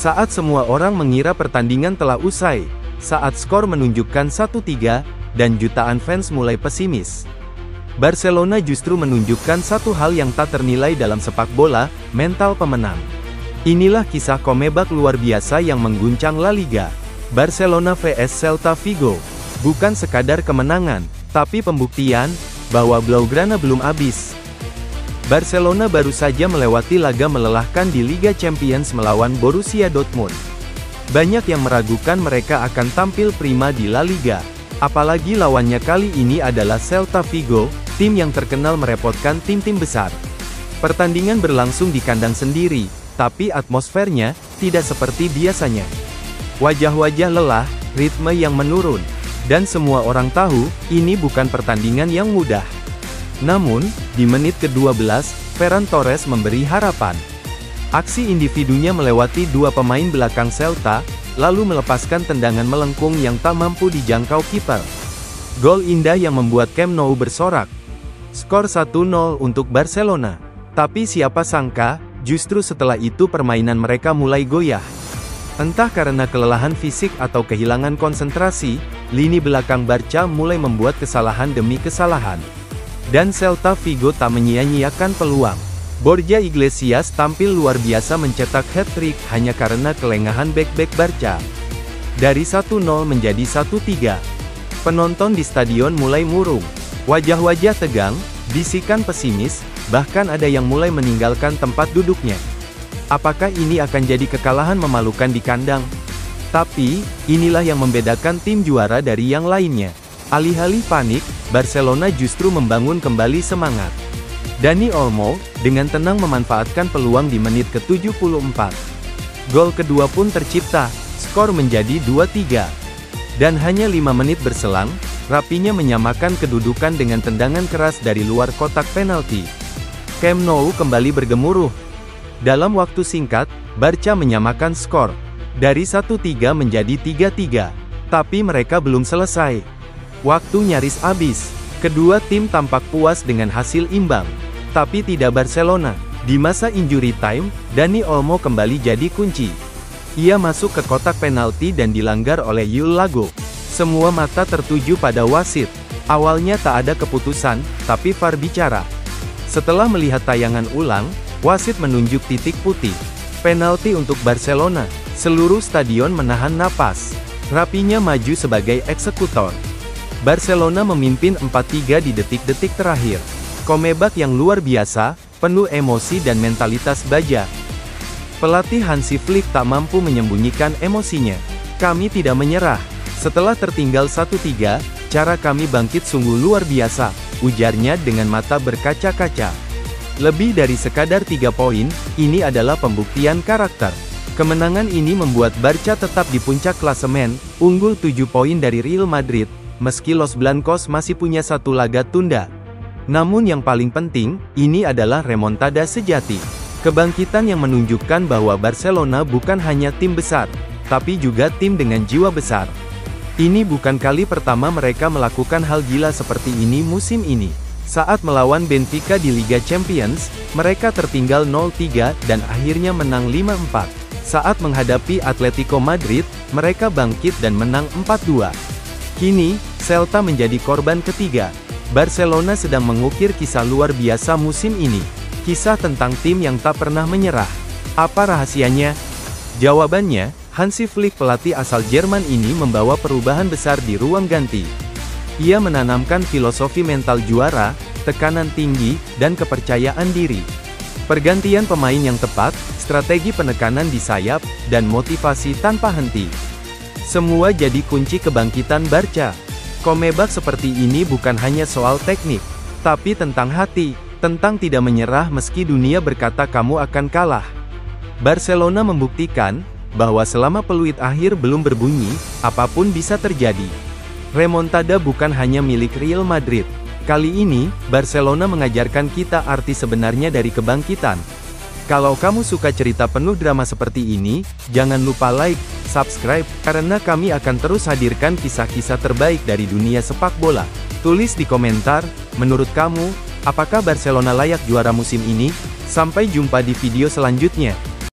Saat semua orang mengira pertandingan telah usai, saat skor menunjukkan 1-3, dan jutaan fans mulai pesimis, Barcelona justru menunjukkan satu hal yang tak ternilai dalam sepak bola, mental pemenang. Inilah kisah CONMEBOL luar biasa yang mengguncang La Liga. Barcelona vs Celta Vigo. Bukan sekadar kemenangan, tapi pembuktian bahwa Blaugrana belum habis. Barcelona baru saja melewati laga melelahkan di Liga Champions melawan Borussia Dortmund. Banyak yang meragukan mereka akan tampil prima di La Liga. Apalagi lawannya kali ini adalah Celta Vigo, tim yang terkenal merepotkan tim-tim besar. Pertandingan berlangsung di kandang sendiri, tapi atmosfernya tidak seperti biasanya. Wajah-wajah lelah, ritme yang menurun, dan semua orang tahu, ini bukan pertandingan yang mudah. Namun, di menit ke-12, Ferran Torres memberi harapan. Aksi individunya melewati dua pemain belakang Celta, lalu melepaskan tendangan melengkung yang tak mampu dijangkau kiper. Gol indah yang membuat Camp Nou bersorak. Skor 1-0 untuk Barcelona. Tapi siapa sangka, justru setelah itu permainan mereka mulai goyah. Entah karena kelelahan fisik atau kehilangan konsentrasi, lini belakang Barca mulai membuat kesalahan demi kesalahan. Dan Celta Vigo tak menyia-nyiakan peluang. Borja Iglesias tampil luar biasa mencetak hat-trick hanya karena kelengahan bek-bek Barca. Dari 1-0 menjadi 1-3. Penonton di stadion mulai murung. Wajah-wajah tegang, bisikan pesimis, bahkan ada yang mulai meninggalkan tempat duduknya. Apakah ini akan jadi kekalahan memalukan di kandang? Tapi, inilah yang membedakan tim juara dari yang lainnya. Alih-alih panik, Barcelona justru membangun kembali semangat. Dani Olmo, dengan tenang memanfaatkan peluang di menit ke-74. Gol kedua pun tercipta, skor menjadi 2-3. Dan hanya 5 menit berselang, Rapinya menyamakan kedudukan dengan tendangan keras dari luar kotak penalti. Camp Nou kembali bergemuruh. Dalam waktu singkat, Barca menyamakan skor. Dari 1-3 menjadi 3-3. Tapi mereka belum selesai. Waktu nyaris habis. Kedua tim tampak puas dengan hasil imbang. Tapi tidak Barcelona. Di masa injury time, Dani Olmo kembali jadi kunci. Ia masuk ke kotak penalti dan dilanggar oleh Yul Lago. Semua mata tertuju pada wasit. Awalnya tak ada keputusan, tapi VAR bicara. Setelah melihat tayangan ulang, wasit menunjuk titik putih. Penalti untuk Barcelona. Seluruh stadion menahan napas. Rapinya maju sebagai eksekutor. Barcelona memimpin 4-3 di detik-detik terakhir. CONMEBOL yang luar biasa, penuh emosi dan mentalitas baja. Pelatih Hansi Flick tak mampu menyembunyikan emosinya. Kami tidak menyerah. Setelah tertinggal 1-3, cara kami bangkit sungguh luar biasa, ujarnya dengan mata berkaca-kaca. Lebih dari sekadar 3 poin, ini adalah pembuktian karakter. Kemenangan ini membuat Barca tetap di puncak klasemen, unggul 7 poin dari Real Madrid, meski Los Blancos masih punya 1 laga tunda. Namun yang paling penting, ini adalah remontada sejati. Kebangkitan yang menunjukkan bahwa Barcelona bukan hanya tim besar, tapi juga tim dengan jiwa besar. Ini bukan kali pertama mereka melakukan hal gila seperti ini musim ini. Saat melawan Benfica di Liga Champions, mereka tertinggal 0-3 dan akhirnya menang 5-4. Saat menghadapi Atletico Madrid, mereka bangkit dan menang 4-2. Kini, Celta menjadi korban ketiga. Barcelona sedang mengukir kisah luar biasa musim ini. Kisah tentang tim yang tak pernah menyerah. Apa rahasianya? Jawabannya, Hansi Flick pelatih asal Jerman ini membawa perubahan besar di ruang ganti. Ia menanamkan filosofi mental juara, tekanan tinggi, dan kepercayaan diri. Pergantian pemain yang tepat, strategi penekanan di sayap, dan motivasi tanpa henti. Semua jadi kunci kebangkitan Barca. CONMEBOL seperti ini bukan hanya soal teknik, tapi tentang hati, tentang tidak menyerah meski dunia berkata kamu akan kalah. Barcelona membuktikan bahwa selama peluit akhir belum berbunyi, apapun bisa terjadi. Remontada bukan hanya milik Real Madrid. Kali ini, Barcelona mengajarkan kita arti sebenarnya dari kebangkitan. Kalau kamu suka cerita penuh drama seperti ini, jangan lupa like, subscribe, karena kami akan terus hadirkan kisah-kisah terbaik dari dunia sepak bola. Tulis di komentar, menurut kamu, apakah Barcelona layak juara musim ini? Sampai jumpa di video selanjutnya.